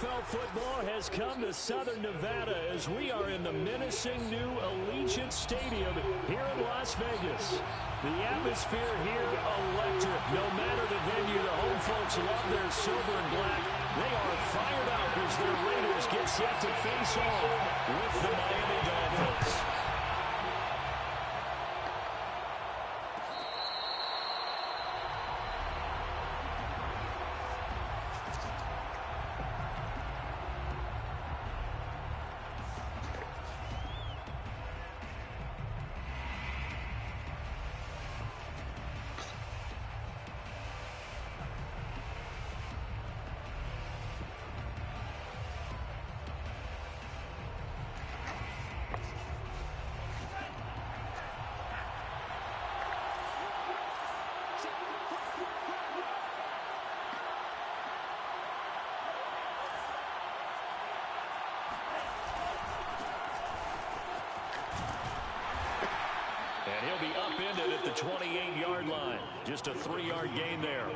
NFL football has come to Southern Nevada as we are in the menacing new Allegiant Stadium here in Las Vegas. The atmosphere here, electric. No matter the venue, the home folks love their silver and black. They are fired up as their Raiders get set to face off with the Miami Dolphins. And he'll be upended at the 28-yard line. Just a 3-yard gain there.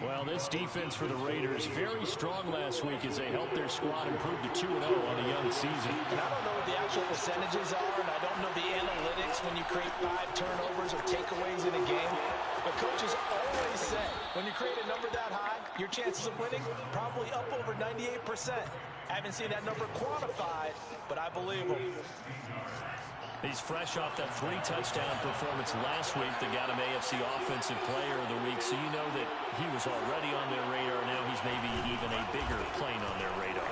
Well, this defense for the Raiders, very strong last week as they helped their squad improve to 2-0 on a young season. And I don't know what the actual percentages are, and I don't know the analytics when you create 5 turnovers or takeaways in a game. But coaches always say, when you create a number that high, your chances of winning probably up over 98%. I haven't seen that number quantified, but I believe them. He's fresh off that 3-touchdown performance last week that got him AFC Offensive Player of the Week, so you know that he was already on their radar. Now he's maybe even a bigger plane on their radar.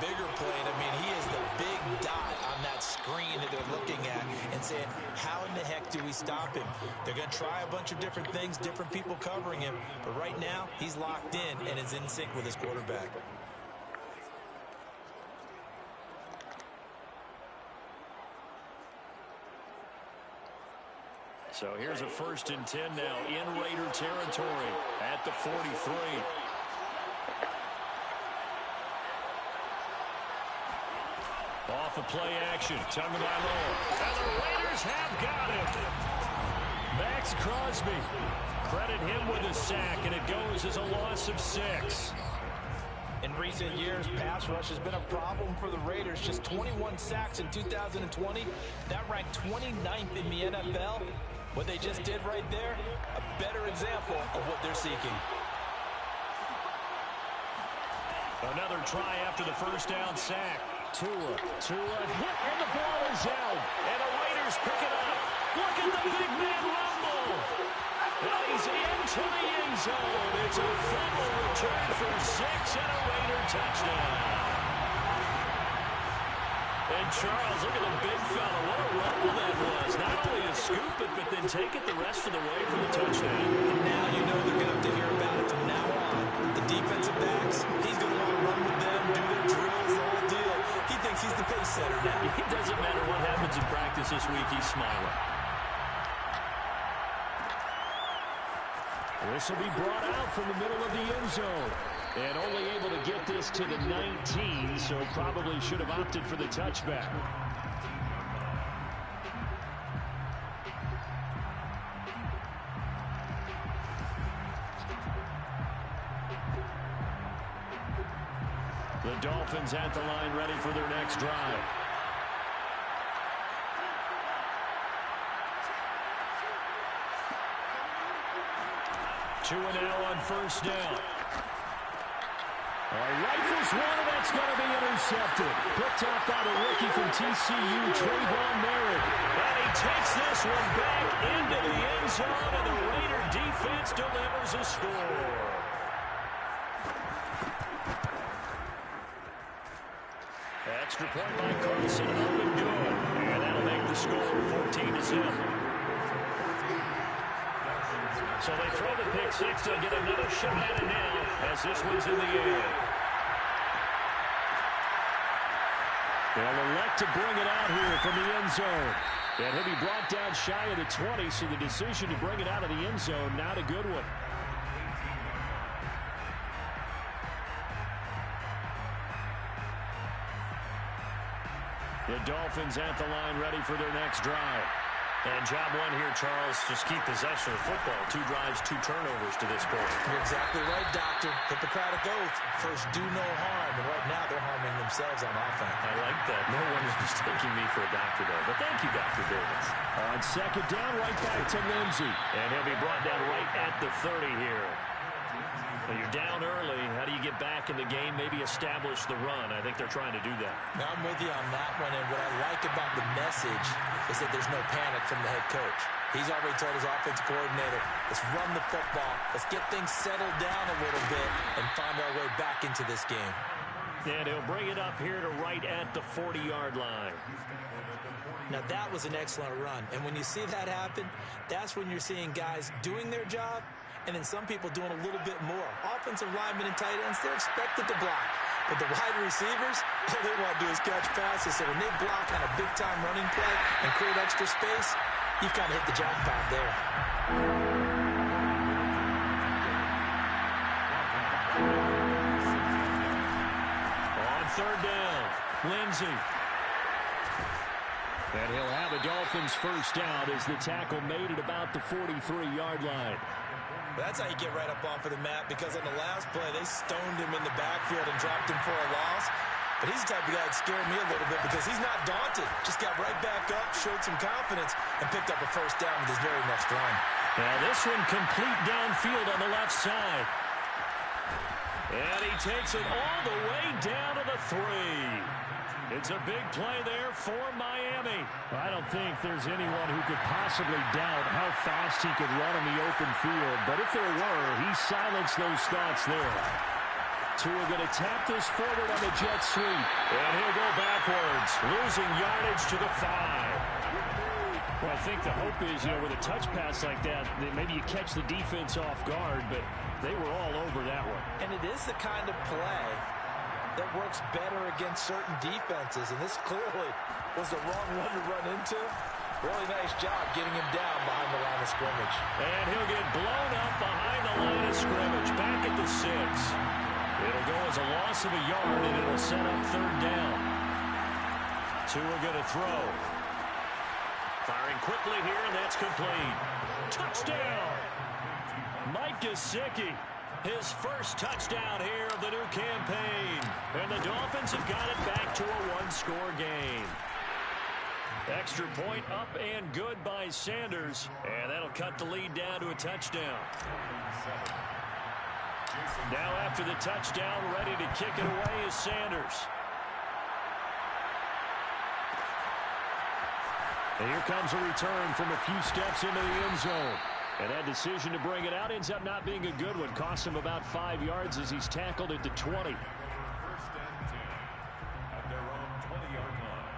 Bigger plane. I mean, he is the big dot on that screen that they're looking at and saying, how in the heck do we stop him? They're going to try a bunch of different things, different people covering him, but right now he's locked in and is in sync with his quarterback. So here's a 1st and 10 now in Raider territory at the 43. Off the play action, Tagovailoa. And the Raiders have got him. Max Crosby. Credit him with a sack, and it goes as a loss of 6. In recent years, pass rush has been a problem for the Raiders. Just 21 sacks in 2020. That ranked 29th in the NFL. What they just did right there, a better example of what they're seeking. Another try after the first down sack. Tua hit, and the ball is out. And the Raiders pick it up. Look at the big man rumble. Now he's into the end zone. It's a fumble return for 6 and a Raider touchdown. And Charles, look at the big fella. What a rumble that was. Not only to scoop it, but then take it the rest of the way for the touchdown. And now you know they're going to have to hear about it from now on. The defensive backs, he's going to want to run with them, do their drills, the whole deal. He thinks he's the pace setter now. It doesn't matter what happens in practice this week. He's smiling. This will be brought out from the middle of the end zone. And only able to get this to the 19, so probably should have opted for the touchback. The Dolphins at the line ready for their next drive. Two and now on first down. Rifles one, and that's going to be intercepted. Picked off by the rookie from TCU, Trayvon Merritt. And he takes this one back into the end zone, and the Raider defense delivers a score. Extra point by Carson, up and good. And that'll make the score 14-0. So they throw the pick six. They'll get another shot at it now as this one's in the air. They'll elect to bring it out here from the end zone. And he'll be brought down shy of the 20, so the decision to bring it out of the end zone, not a good one. The Dolphins at the line ready for their next drive. And job one here, Charles, just keep possession of the football. 2 drives, 2 turnovers to this point. You're exactly right, Doctor. Hippocratic oath. First, do no harm. And right now, they're harming themselves on offense. I like that. No one is mistaking me for a doctor, though. But thank you, Dr. Davis. On second down, right back to Lindsey. And he'll be brought down right at the 30 here. Well, you're down early. How do you get back in the game, maybe establish the run? I think they're trying to do that. Now, I'm with you on that one, and what I like about the message is that there's no panic from the head coach. He's already told his offensive coordinator, let's run the football, let's get things settled down a little bit and find our way back into this game. And he'll bring it up here to right at the 40-yard line. Now, that was an excellent run, and when you see that happen, that's when you're seeing guys doing their job, and then some people doing a little bit more. Offensive linemen and tight ends, they're expected to block. But the wide receivers, all they want to do is catch passes. So when they block on a big-time running play and create extra space, you've kind of hit the jackpot there. On third down, Lindsey. And he'll have the Dolphins first down as the tackle made at about the 43-yard line. That's how you get right up off of the mat, because on the last play, they stoned him in the backfield and dropped him for a loss. But he's the type of guy that scared me a little bit because he's not daunted. Just got right back up, showed some confidence, and picked up a first down with his very next run. Now this one complete downfield on the left side. And he takes it all the way down to the 3. It's a big play there for Miami. I don't think there's anyone who could possibly doubt how fast he could run in the open field. But if there were, he silenced those thoughts there. Tua going to tap this forward on the jet sweep. And he'll go backwards, losing yardage to the 5. Well, I think the hope is, with a touch pass like that maybe you catch the defense off guard, but they were all over that one. And it is the kind of play that works better against certain defenses, and this clearly was the wrong one to run into. Really nice job getting him down behind the line of scrimmage. And he'll get blown up behind the line of scrimmage, back at the 6. It'll go as a loss of a yard, and it'll set up third down. Tua going to throw. Firing quickly here, and that's complete. Touchdown! Mike Gesicki. His first touchdown here of the new campaign. And the Dolphins have got it back to a 1-score game. Extra point up and good by Sanders. And that'll cut the lead down to a touchdown. Now after the touchdown, ready to kick it away is Sanders. And here comes a return from a few steps into the end zone. And that decision to bring it out ends up not being a good one. Costs him about 5 yards as he's tackled at the 20. First and 10 at their own 20-yard line.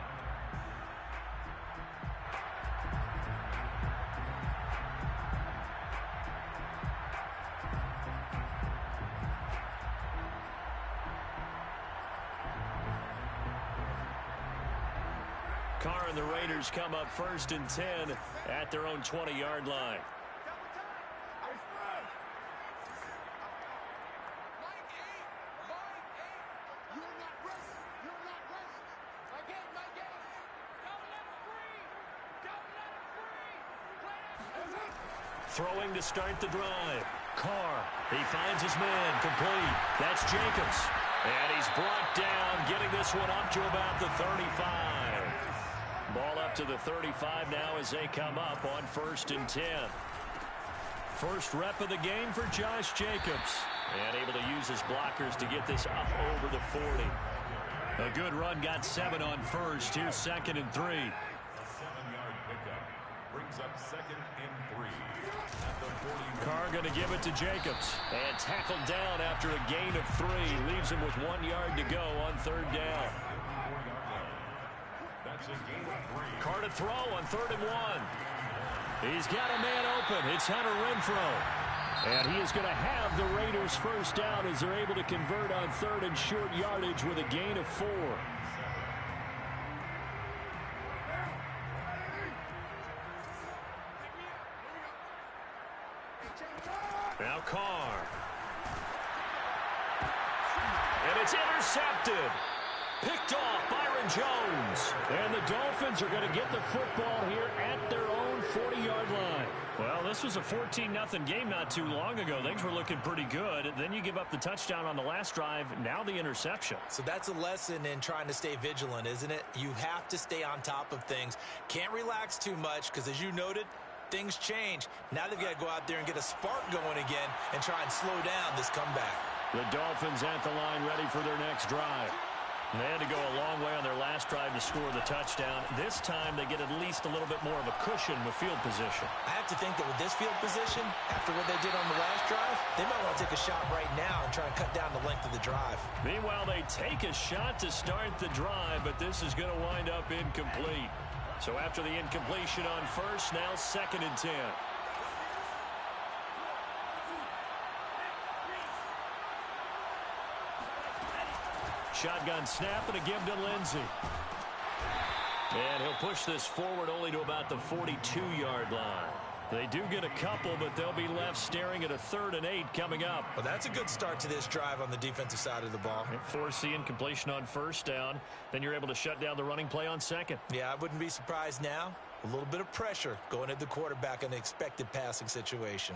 Carr and the Raiders come up first and 10 at their own 20-yard line. Throwing to start the drive. Carr, he finds his man, complete. That's Jacobs. And he's brought down, getting this one up to about the 35. Ball up to the 35 now as they come up on first and 10. First rep of the game for Josh Jacobs. And able to use his blockers to get this up over the 40. A good run, got 7 on first. Here's second and 3. 7-yard pickup brings up second and 3. Carr going to give it to Jacobs. And tackled down after a gain of 3. Leaves him with 1 yard to go on third down. Carr to throw on third and 1. He's got a man open. It's Hunter Renfrow. And he is going to have the Raiders first down as they're able to convert on third and short yardage with a gain of 4. Now Carr. And it's intercepted. picked off. Byron Jones. And the Dolphins are going to get the football here at their own 40-yard line. Well, this was a 14-0 game not too long ago. Things were looking pretty good. Then you give up the touchdown on the last drive. Now the interception. So that's a lesson in trying to stay vigilant, isn't it? You have to stay on top of things. Can't relax too much because, as you noted, things change. Now they've got to go out there and get a spark going again and try and slow down this comeback. The Dolphins at the line ready for their next drive. They had to go a long way on their last drive to score the touchdown. This time they get at least a little bit more of a cushion with field position. I have to think that with this field position, after what they did on the last drive, they might want to take a shot right now and try and cut down the length of the drive. Meanwhile, they take a shot to start the drive, but this is going to wind up incomplete. So after the incompletion on first, now 2nd and 10. Shotgun snap and a give to Lindsey. And he'll push this forward only to about the 42-yard line. They do get a couple, but they'll be left staring at a 3rd and 8 coming up. Well, that's a good start to this drive on the defensive side of the ball. Force the incompletion on first down. Then you're able to shut down the running play on 2nd. Yeah, I wouldn't be surprised now. A little bit of pressure going at the quarterback in an expected passing situation.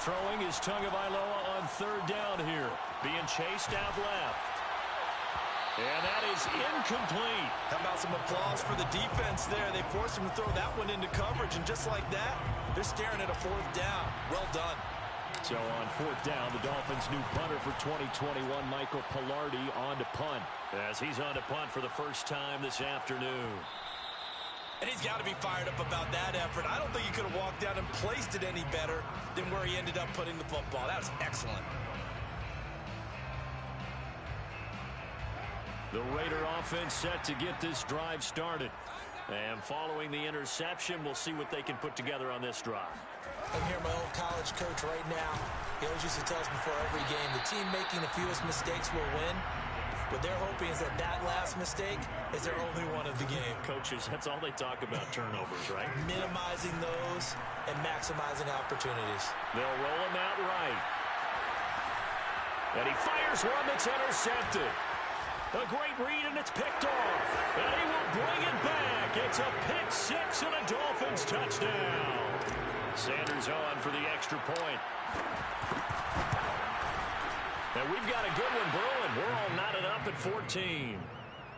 Throwing is Tagovailoa on 3rd down here. Being chased out left. And that is incomplete. How about some applause for the defense there? They forced him to throw that one into coverage, and just like that, they're staring at a 4th down. Well done. So on 4th down, the Dolphins' new punter for 2021, Michael Palardy, on to punt. As he's on to punt for the first time this afternoon. And he's got to be fired up about that effort. I don't think he could have walked out and placed it any better than where he ended up putting the football. That was excellent. The Raider offense set to get this drive started. And following the interception, we'll see what they can put together on this drive. I'm here, my old college coach right now. He always used to tell us before every game, the team making the fewest mistakes will win. What they're hoping is that that last mistake is their only one of the game. Coaches, that's all they talk about, turnovers, right? Minimizing those and maximizing opportunities. They'll roll him out right. And he fires one that's intercepted. A great read, and it's picked off. And he will bring it back. It's a pick six and a Dolphins touchdown. Sanders on for the extra point. And we've got a good one brewing. We're all knotted up at 14.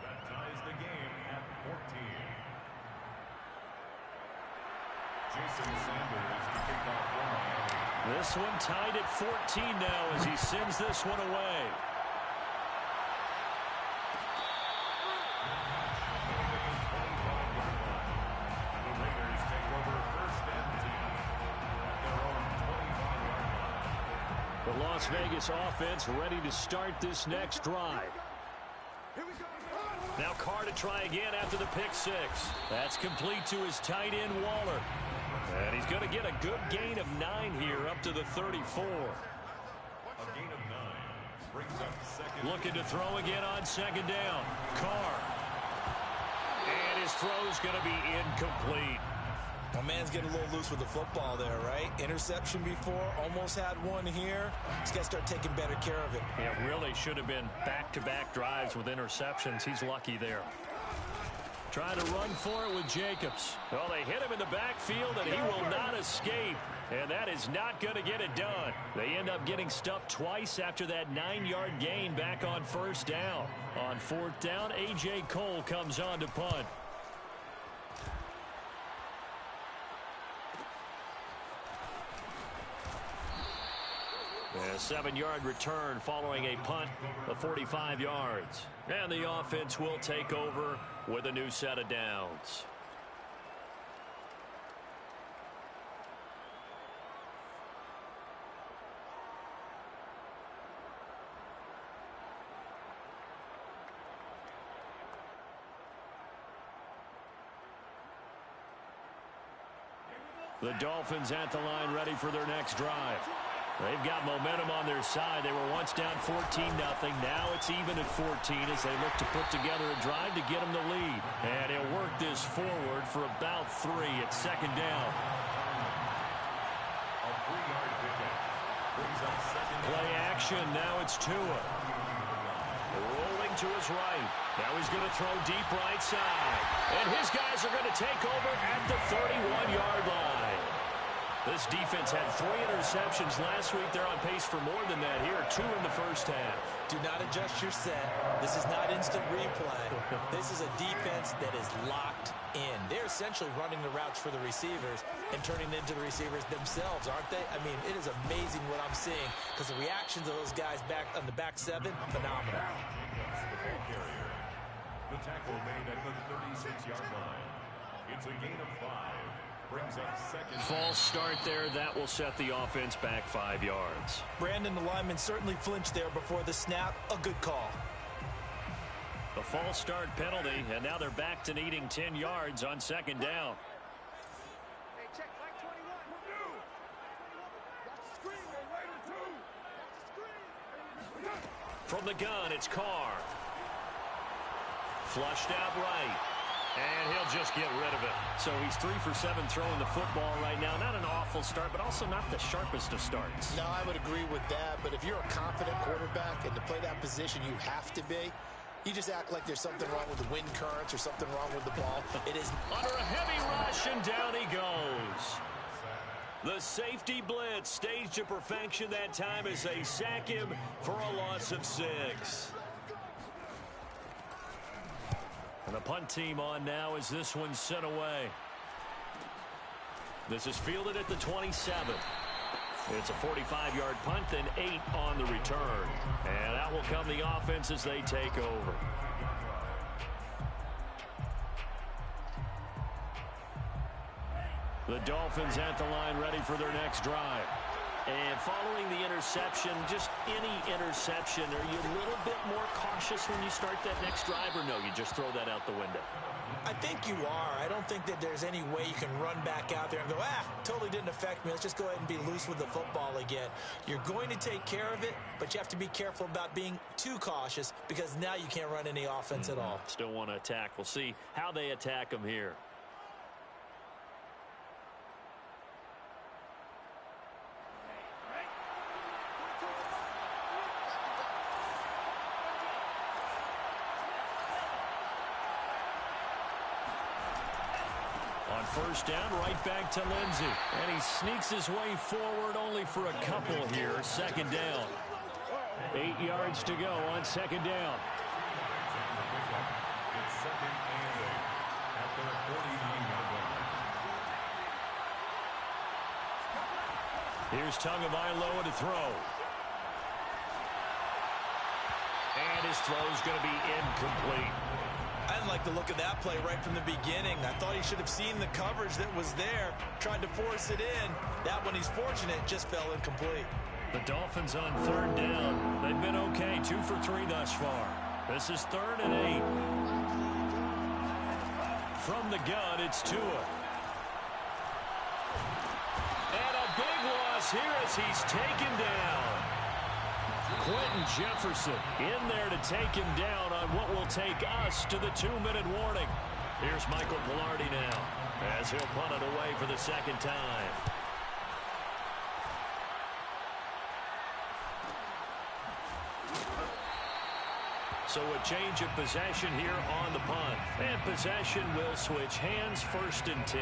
That ties the game at 14. Jason Sanders to kick off one. This one tied at 14 now as he sends this one away. The Raiders take over 1st and 10 at their own 25-yard line. The Las Vegas offense ready to start this next drive. Now Carr to try again after the pick six. That's complete to his tight end, Waller. And he's going to get a good gain of 9 here up to the 34. A gain of 9 brings up 2nd. Looking to throw again on 2nd down. Carr. And his throw's going to be incomplete. My man's getting a little loose with the football there, right? Interception before, almost had one here. He's got to start taking better care of it. Yeah, really should have been back-to-back drives with interceptions. He's lucky there. Trying to run for it with Jacobs. Well, they hit him in the backfield, and he will not escape. And that is not going to get it done. They end up getting stuffed twice after that 9-yard gain back on 1st down. On 4th down, A.J. Cole comes on to punt. A 7-yard return following a punt of 45 yards. And the offense will take over with a new set of downs. The Dolphins at the line ready for their next drive. They've got momentum on their side. They were once down 14-0. Now it's even at 14 as they look to put together a drive to get them the lead. And he'll work this forward for about 3 at second down. A 3-yard pickup. Brings up second. Play action. Now it's Tua. Rolling to his right. Now he's going to throw deep right side. And his guys are going to take over at the 31-yard line. This defense had 3 interceptions last week. They're on pace for more than that here. 2 in the first half. Do not adjust your set. This is not instant replay. This is a defense that is locked in. They're essentially running the routes for the receivers and turning into the receivers themselves, aren't they? I mean, it is amazing what I'm seeing because the reactions of those guys back on the back 7, phenomenal. The tackle made at the 36-yard line. It's a gain of 5. Brings up second. False start there. That will set the offense back 5 yards. Brandon, the lineman certainly flinched there before the snap. A good call. A false start penalty, and now they're back to needing 10 yards on second down. Hey, check Mike 21. That's the screen, Raider 2. That's the screen. From the gun, it's Carr. Flushed out right. And he'll just get rid of it. So he's 3 for 7 throwing the football right now. Not an awful start, but also not the sharpest of starts. No, I would agree with that. But if you're a confident quarterback and to play that position you have to be, you just act like there's something wrong with the wind currents or something wrong with the ball. It is under a heavy rush, and down he goes. The safety blitz staged to perfection that time as they sack him for a loss of 6. And the punt team on now as this one's sent away. This is fielded at the 27. It's a 45-yard punt, then 8 on the return. And out will come the offense as they take over. The Dolphins at the line ready for their next drive. And following the interception, just any interception, are you a little bit more cautious when you start that next drive, or no, you just throw that out the window? I think you are. I don't think that there's any way you can run back out there and go, totally didn't affect me. Let's just go ahead and be loose with the football again. You're going to take care of it, but you have to be careful about being too cautious because now you can't run any offense at all. Still want to attack. We'll see how they attack them here. On first down, right back to Lindsey. And he sneaks his way forward only for a couple here. Second down. 8 yards to go on second down. It's second and 8 at their 49-yard line. Here's Tagovailoa to throw. And his throw's going to be incomplete. I didn't like the look of that play right from the beginning. I thought he should have seen the coverage that was there, tried to force it in. That one, he's fortunate, just fell incomplete. The Dolphins on third down. They've been okay, 2 for 3 thus far. This is 3rd and 8. From the gun, it's Tua. And a big loss here as he's taken down. Quentin Jefferson in there to take him down on what will take us to the 2-minute warning. Here's Michael Palardy now as he'll punt it away for the second time. So a change of possession here on the punt. And possession will switch hands, 1st and 10.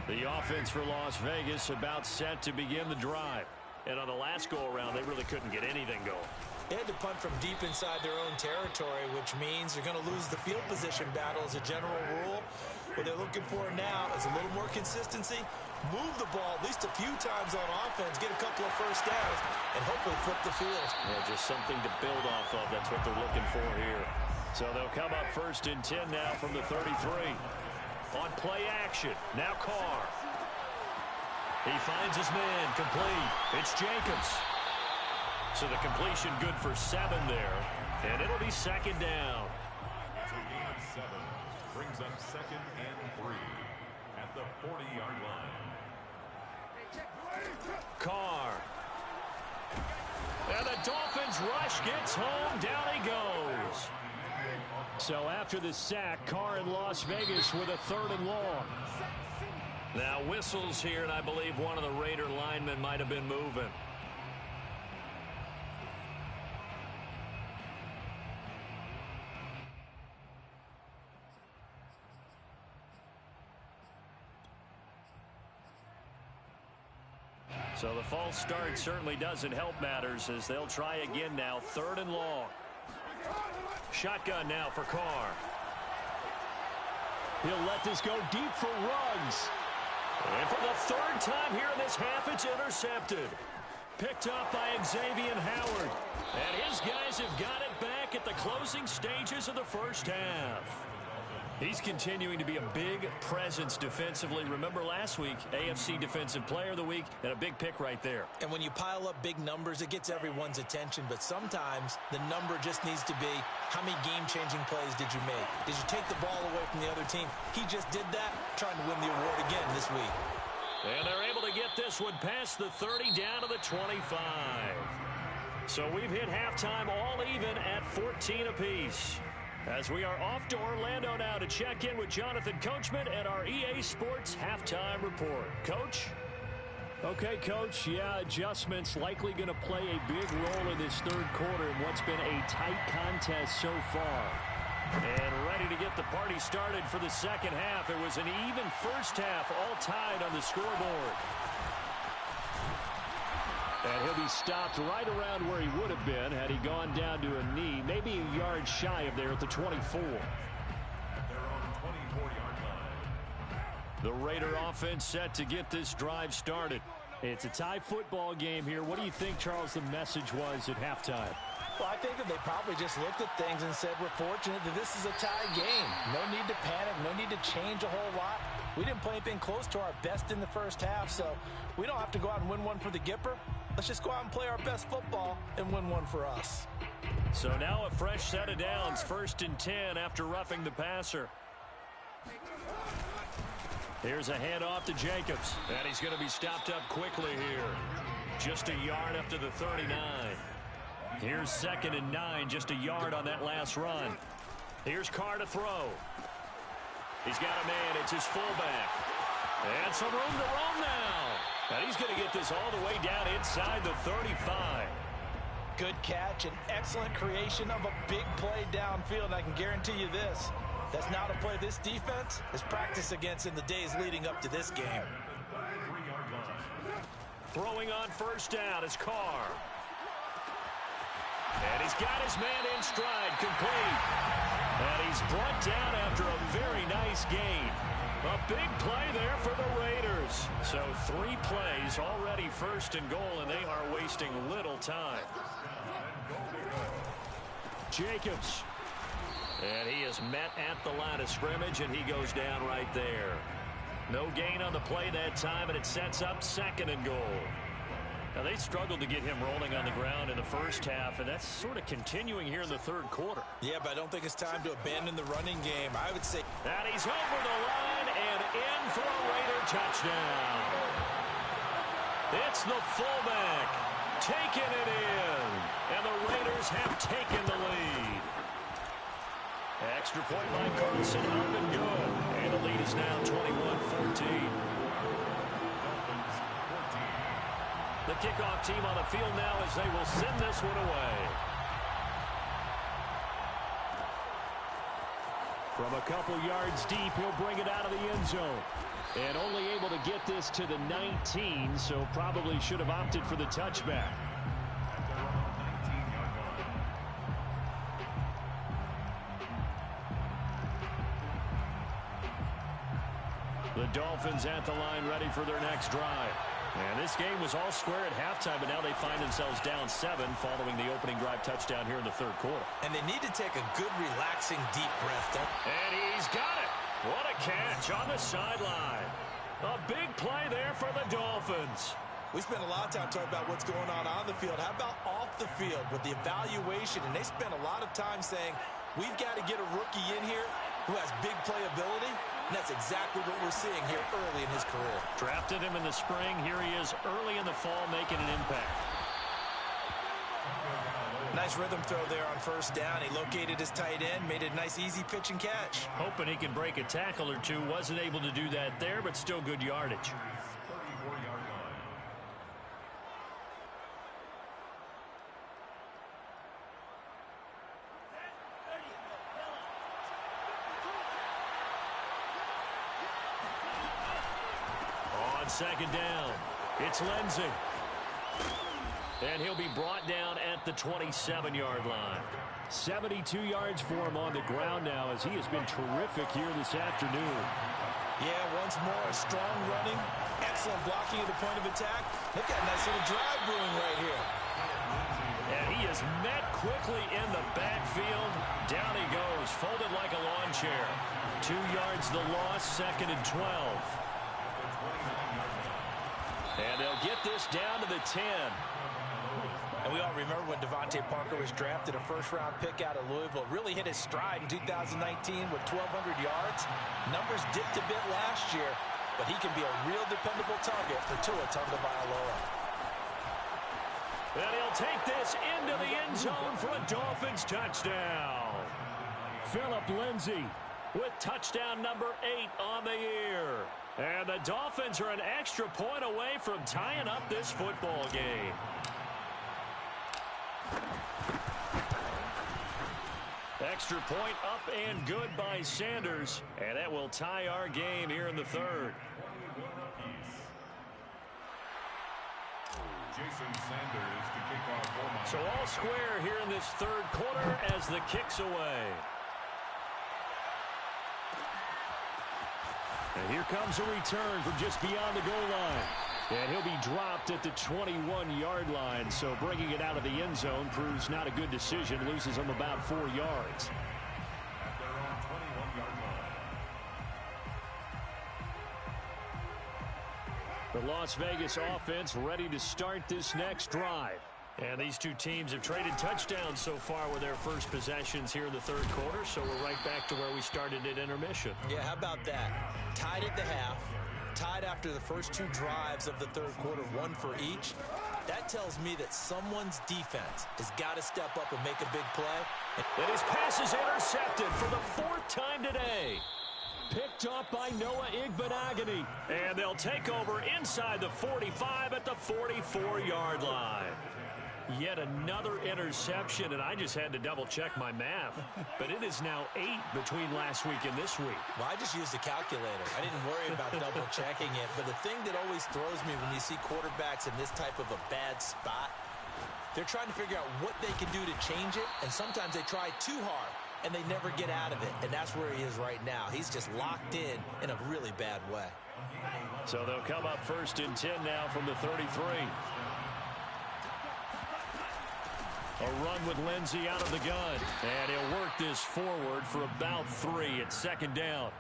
The offense for Las Vegas about set to begin the drive. And on the last go-around, they really couldn't get anything going. They had to punt from deep inside their own territory, which means they're going to lose the field position battle as a general rule. What they're looking for now is a little more consistency, move the ball at least a few times on offense, get a couple of first downs, and hopefully flip the field. Yeah, just something to build off of. That's what they're looking for here. So they'll come up 1st and 10 now from the 33. On play action, now Carr. He finds his man, complete. It's Jacobs. So the completion good for 7 there, and it'll be second down. It's a gain of 7. brings up 2nd and 3 at the 40-yard line. Carr. And the Dolphins rush gets home. Down he goes. So after the sack, Carr in Las Vegas with a 3rd and long. Now whistles here, and I believe one of the Raider linemen might have been moving. So the false start certainly doesn't help matters as they'll try again now. 3rd and long. Shotgun now for Carr. He'll let this go deep for Ruggs. And for the 3rd time here in this half, it's intercepted. Picked up by Xavier Howard. And his guys have got it back at the closing stages of the first half. He's continuing to be a big presence defensively. Remember last week, AFC Defensive Player of the Week, and a big pick right there. And when you pile up big numbers, it gets everyone's attention. But sometimes the number just needs to be, how many game-changing plays did you make? Did you take the ball away from the other team? He just did that, trying to win the award again this week. And they're able to get this one past the 30 down to the 25. So we've hit halftime all even at 14 apiece. As we are off to Orlando now to check in with Jonathan Coachman at our EA Sports Halftime Report. Coach? Okay, Coach. Yeah, adjustments likely going to play a big role in this 3rd quarter in what's been a tight contest so far. And ready to get the party started for the 2nd half. It was an even first half, all tied on the scoreboard. And he'll be stopped right around where he would have been had he gone down to a knee, maybe a yard shy of there at the 24. Their own 24-yard line. The Raider offense set to get this drive started. It's a tie football game here. What do you think, Charles, the message was at halftime? Well, I think that they probably just looked at things and said, we're fortunate that this is a tie game. No need to panic, no need to change a whole lot. We didn't play anything close to our best in the first half, so we don't have to go out and win one for the Gipper. Let's just go out and play our best football and win one for us. So now a fresh set of downs, 1st and 10 after roughing the passer. Here's a handoff to Jacobs, and he's going to be stopped up quickly here. Just a yard up to the 39. Here's 2nd and 9, just a yard on that last run. Here's Carr to throw. He's got a man, it's his fullback. And some room to roam now. And he's going to get this all the way down inside the 35. Good catch and excellent creation of a big play downfield. And I can guarantee you this, that's not a play this defense has practiced against in the days leading up to this game. Throwing on 1st down is Carr. And he's got his man in stride, complete. And he's brought down after a very nice gain. A big play there for the Raiders. So 3 plays already 1st and goal, and they are wasting little time. Jacobs. And he is met at the line of scrimmage, and he goes down right there. No gain on the play that time, and it sets up 2nd and goal. Now, they struggled to get him rolling on the ground in the first half, and that's sort of continuing here in the 3rd quarter. Yeah, but I don't think it's time to abandon the running game. I would say... And he's over the line and in for a Raider touchdown. It's the fullback taking it in, and the Raiders have taken the lead. Extra point by Carlson, up and good. And the lead is now 21-14. The kickoff team on the field now as they will send this one away. From a couple yards deep, he'll bring it out of the end zone. And only able to get this to the 19, so probably should have opted for the touchback. The Dolphins at the line ready for their next drive. And this game was all square at halftime, but now they find themselves down 7 following the opening drive touchdown here in the 3rd quarter. And they need to take a good, relaxing, deep breath. And he's got it. What a catch on the sideline. A big play there for the Dolphins. We spent a lot of time talking about what's going on the field. How about off the field with the evaluation? And they spent a lot of time saying, we've got to get a rookie in here who has big playability, and that's exactly what we're seeing here early in his career. Drafted him in the spring. Here he is early in the fall making an impact. Nice rhythm throw there on first down. He located his tight end, made a nice easy pitch and catch. Hoping he can break a tackle or two. Wasn't able to do that there, but still good yardage. 34-yard line. On second down, it's Lindsey. And he'll be brought down at the 27-yard line. 72 yards for him on the ground now as he has been terrific here this afternoon. Yeah, once more, a strong running, excellent blocking at the point of attack. They've got a nice little drive brewing right here. And he is met quickly in the backfield. Down he goes, folded like a lawn chair. 2 yards the loss, 2nd and 12. And they'll get this down to the 10. And we all remember when Devontae Parker was drafted, a first-round pick out of Louisville. Really hit his stride in 2019 with 1,200 yards. Numbers dipped a bit last year, but he can be a real dependable target for Tua Tagovailoa. And he'll take this into the end zone for a Dolphins touchdown. Phillip Lindsay with touchdown number 8 on the year. And the Dolphins are an extra point away from tying up this football game. Extra point up and good by Sanders. And that will tie our game here in the third. Jason Sanders to kick off for Miami. So all square here in this third quarter as the kick's away. And here comes a return from just beyond the goal line. And he'll be dropped at the 21-yard line. So bringing it out of the end zone proves not a good decision. Loses him about 4 yards. At their own 21-yard line. The Las Vegas offense ready to start this next drive. And these two teams have traded touchdowns so far with their first possessions here in the third quarter. So we're right back to where we started at intermission. Yeah, how about that? Tied at the half. Tied after the first 2 drives of the third quarter, 1 for each. That tells me that someone's defense has got to step up and make a big play. And his pass is intercepted for the 4th time today. Picked up by Noah Igbinoghene. And they'll take over inside the 45 at the 44-yard line. Yet another interception, and I just had to double-check my math. But it is now 8 between last week and this week. Well, I just used a calculator. I didn't worry about double-checking it. But the thing that always throws me when you see quarterbacks in this type of a bad spot, they're trying to figure out what they can do to change it, and sometimes they try too hard, and they never get out of it. And that's where he is right now. He's just locked in a really bad way. So they'll come up 1st and 10 now from the 33. A run with Lindsey out of the gun. And he'll work this forward for about 3 at 2nd down.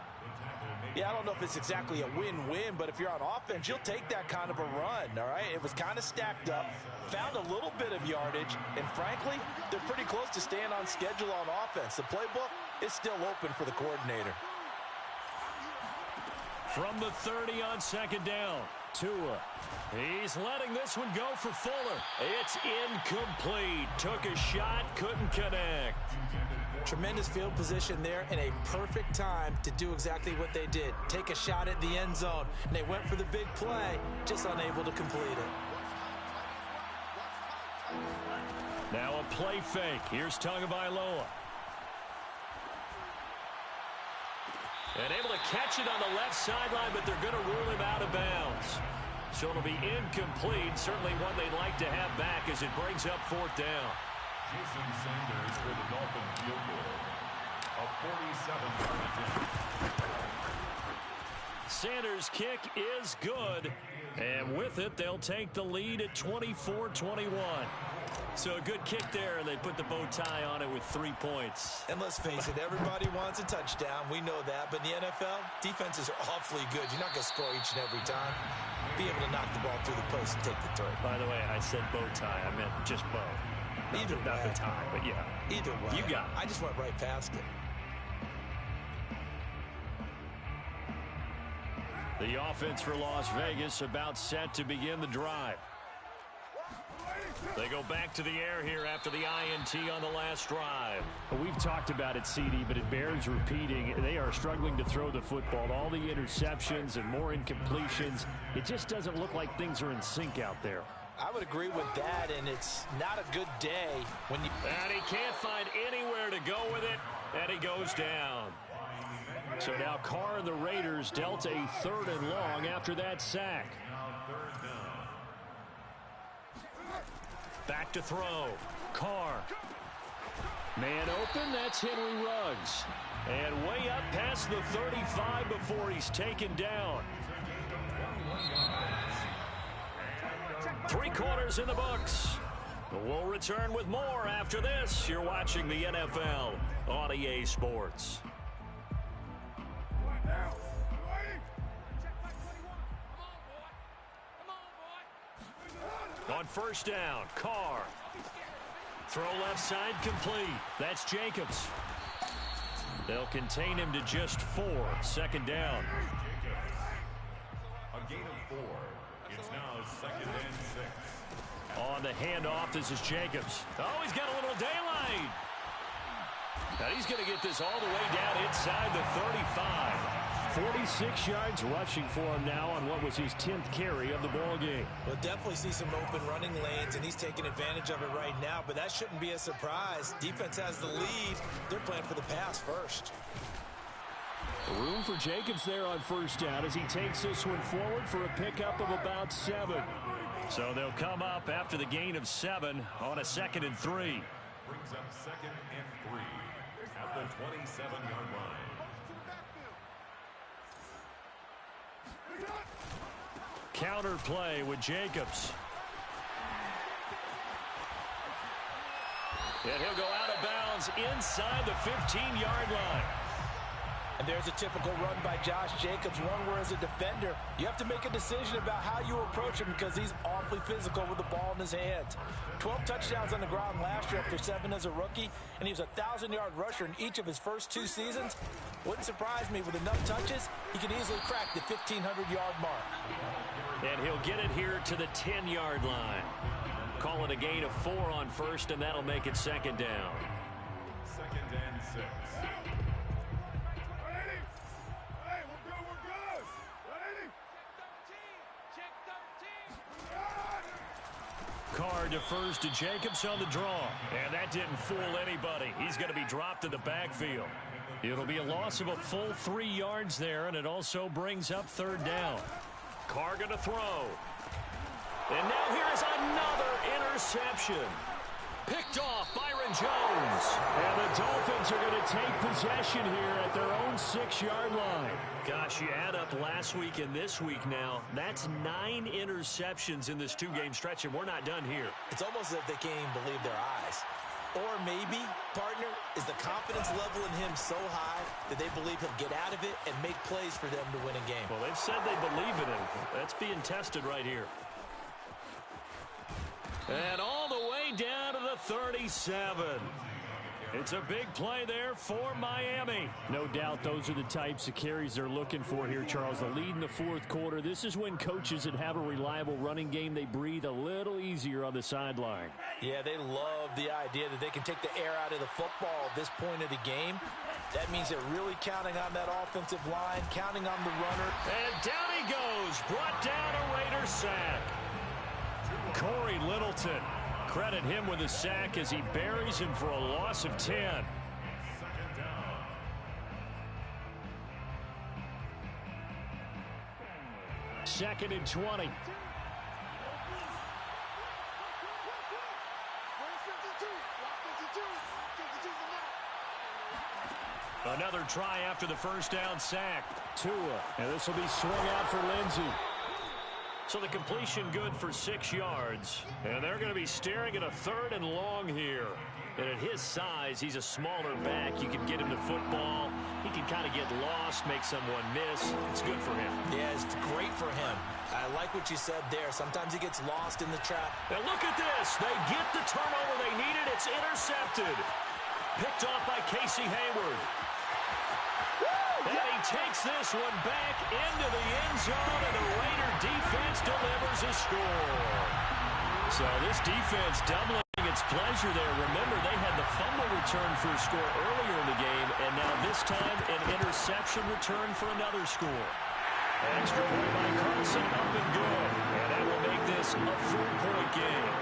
Yeah, I don't know if it's exactly a win-win, but if you're on offense, you'll take that kind of a run, all right? It was kind of stacked up, found a little bit of yardage, and frankly, they're pretty close to staying on schedule on offense. The playbook is still open for the coordinator. From the 30 on 2nd down, Tua. He's letting this one go for Fuller. It's incomplete. Took a shot, couldn't connect. Tremendous field position there and a perfect time to do exactly what they did. Take a shot at the end zone. And they went for the big play, just unable to complete it. Now a play fake. Here's Tagovailoa. And able to catch it on the left sideline, but they're going to rule him out of bounds. So it'll be incomplete. Certainly one they'd like to have back as it brings up 4th down. Jason Sanders for the Dolphin field goal. A 47-yard attempt. Sanders' kick is good. And with it, they'll take the lead at 24-21. So a good kick there, and they put the bow tie on it with 3 points. And let's face it, everybody wants a touchdown. We know that. But in the NFL, defenses are awfully good. You're not going to score each and every time. Be able to knock the ball through the post and take the throw. By the way, I said bow tie. I meant just bow. Either way. Not the tie, but yeah. Either way. You got it. I just went right past it. The offense for Las Vegas about set to begin the drive. They go back to the air here after the INT on the last drive. We've talked about it, CD, but it bears repeating. They are struggling to throw the football. All the interceptions and more incompletions. It just doesn't look like things are in sync out there. I would agree with that, and it's not a good day when you... And he can't find anywhere to go with it, and he goes down. So now Carr and the Raiders dealt a 3rd and long after that sack. Back to throw. Carr. Man open, that's Henry Ruggs. And way up past the 35 before he's taken down. 3 quarters in the books. We'll return with more after this. You're watching the NFL on EA Sports. On first down, Carr. Throw left side complete. That's Jacobs. They'll contain him to just 4. 2nd down. A gain of 4. It's now 2nd and 6. On the handoff, this is Jacobs. Oh, he's got a little daylight. Now he's going to get this all the way down inside the 35. 46 yards rushing for him now on what was his 10th carry of the ball game. We'll definitely see some open running lanes, and he's taking advantage of it right now, but that shouldn't be a surprise. Defense has the lead. They're playing for the pass first. Room for Jacobs there on first down as he takes this one forward for a pickup of about 7. So they'll come up after the gain of 7 on a 2nd and 3. Brings up 2nd and 3 at the 27-yard line. Counter play with Jacobs. And he'll go out of bounds inside the 15-yard line. And there's a typical run by Josh Jacobs, one where as a defender, you have to make a decision about how you approach him because he's awfully physical with the ball in his hands. 12 touchdowns on the ground last year after 7 as a rookie, and he was a 1,000-yard rusher in each of his first 2 seasons. Wouldn't surprise me, with enough touches, he can easily crack the 1,500-yard mark. And he'll get it here to the 10-yard line. Call it a gain of 4 on first, and that'll make it 2nd down. 2nd and 6. Carr defers to Jacobs on the draw. And that didn't fool anybody. He's going to be dropped in the backfield. It'll be a loss of a full 3 yards there, and it also brings up 3rd down. Carr going to throw. And now here is another interception. Picked off Byron Jones. And the Dolphins are going to take possession here at their own 6-yard line. Gosh, you add up last week and this week now, that's 9 interceptions in this 2-game stretch, and we're not done here. It's almost as if they can't even believe their eyes. Or maybe, partner, is the confidence level in him so high that they believe he'll get out of it and make plays for them to win a game. Well, they've said they believe in him. That's being tested right here. And all the way down to the 37. It's a big play there for Miami. No doubt those are the types of carries they're looking for here, Charles. The lead in the 4th quarter. This is when coaches that have a reliable running game, they breathe a little easier on the sideline. Yeah, they love the idea that they can take the air out of the football at this point of the game. That means they're really counting on that offensive line, counting on the runner. And down he goes. Brought down a Raider sack. Corey Littleton. Credit him with a sack as he buries him for a loss of 10. 2nd down. 2nd and 20. Another try after the first down sack. Tua, and this will be swung out for Lindsey. So the completion good for 6 yards. And they're going to be staring at a 3rd and long here. And at his size, he's a smaller back. You can get him the football. He can kind of get lost, make someone miss. It's good for him. Yeah, it's great for him. I like what you said there. Sometimes he gets lost in the trap. And look at this. They get the turnover they needed. It's intercepted. Picked off by Casey Hayward. And he takes this one back into the end zone, and the Raider defense delivers a score. So this defense doubling its pleasure there. Remember, they had the fumble return for a score earlier in the game, and now this time an interception return for another score. Extra point by Carlson, up and good. And that will make this a 4-point game.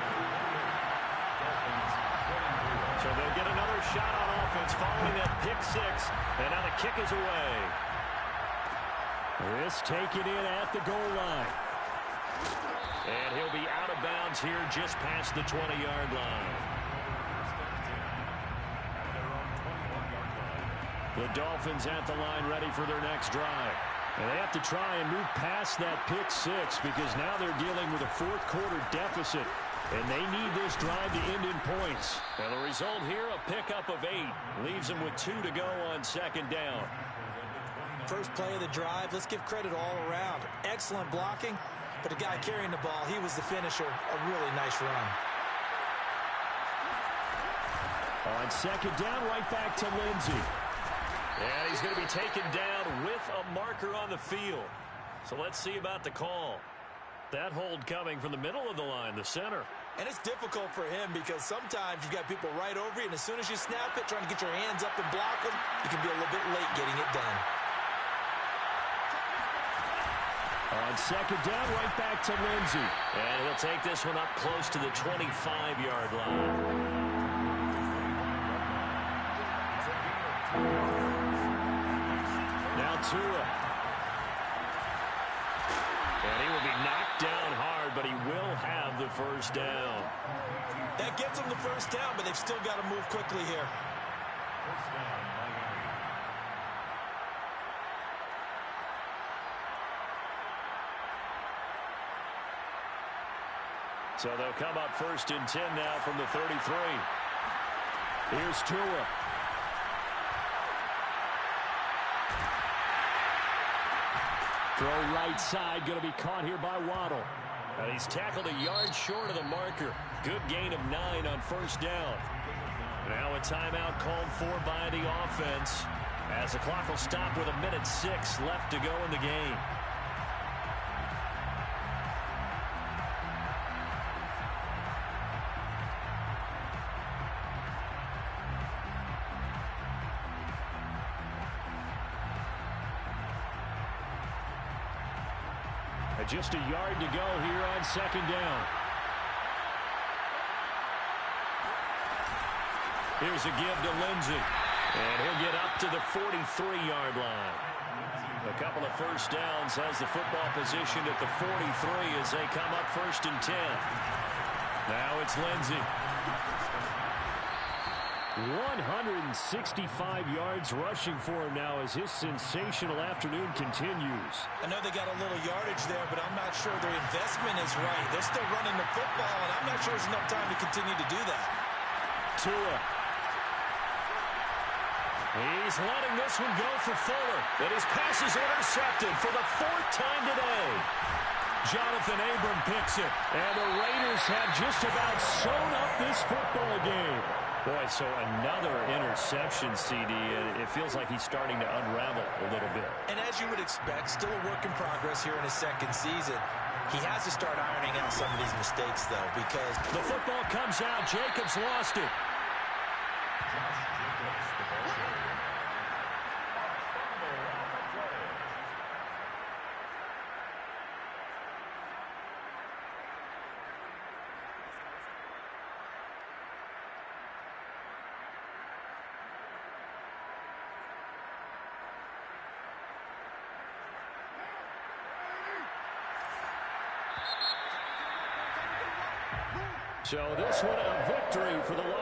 So they'll get another shot on offense following that pick six. And now the kick is away. This taken in at the goal line. And he'll be out of bounds here just past the 20-yard line. The Dolphins at the line ready for their next drive. And they have to try and move past that pick six because now they're dealing with a fourth-quarter deficit. And they need this drive to end in points. And the result here, a pickup of 8. Leaves them with 2 to go on second down. First play of the drive, let's give credit all around. Excellent blocking, but the guy carrying the ball, he was the finisher. A really nice run. On second down, right back to Lindsey. And he's going to be taken down with a marker on the field. So let's see about the call. That hold coming from the middle of the line, the center. And it's difficult for him because sometimes you've got people right over you, and as soon as you snap it, trying to get your hands up and block them, you can be a little bit late getting it done. On second down, right back to Lindsey. And he'll take this one up close to the 25-yard line. Now Tua. And he will be knocked down hard, but he will have the first down. That gets them the first down, but they've still got to move quickly here. First down, Miami. So they'll come up first and 10 now from the 33. Here's Tua. Throw right side, going to be caught here by Waddle. And he's tackled a yard short of the marker. Good gain of 9 on first down. Now a timeout called for by the offense as the clock will stop with 1:06 left to go in the game. Just a yard to go here on second down. Here's a give to Lindsey. And he'll get up to the 43-yard line. A couple of first downs has the football positioned at the 43 as they come up first and 10. Now it's Lindsey. 165 yards rushing for him now as his sensational afternoon continues. I know they got a little yardage there, but I'm not sure their investment is right. They're still running the football, and I'm not sure there's enough time to continue to do that. Tua. He's letting this one go for Fuller. And his pass is intercepted for the 4th time today. Jonathan Abram picks it. And the Raiders have just about sewn up this football game. Boy, so another interception, CD, and it feels like he's starting to unravel a little bit. And as you would expect, still a work in progress here in his second season. He has to start ironing out some of these mistakes, though, because the football comes out. Jacobs lost it. So this one a victory for the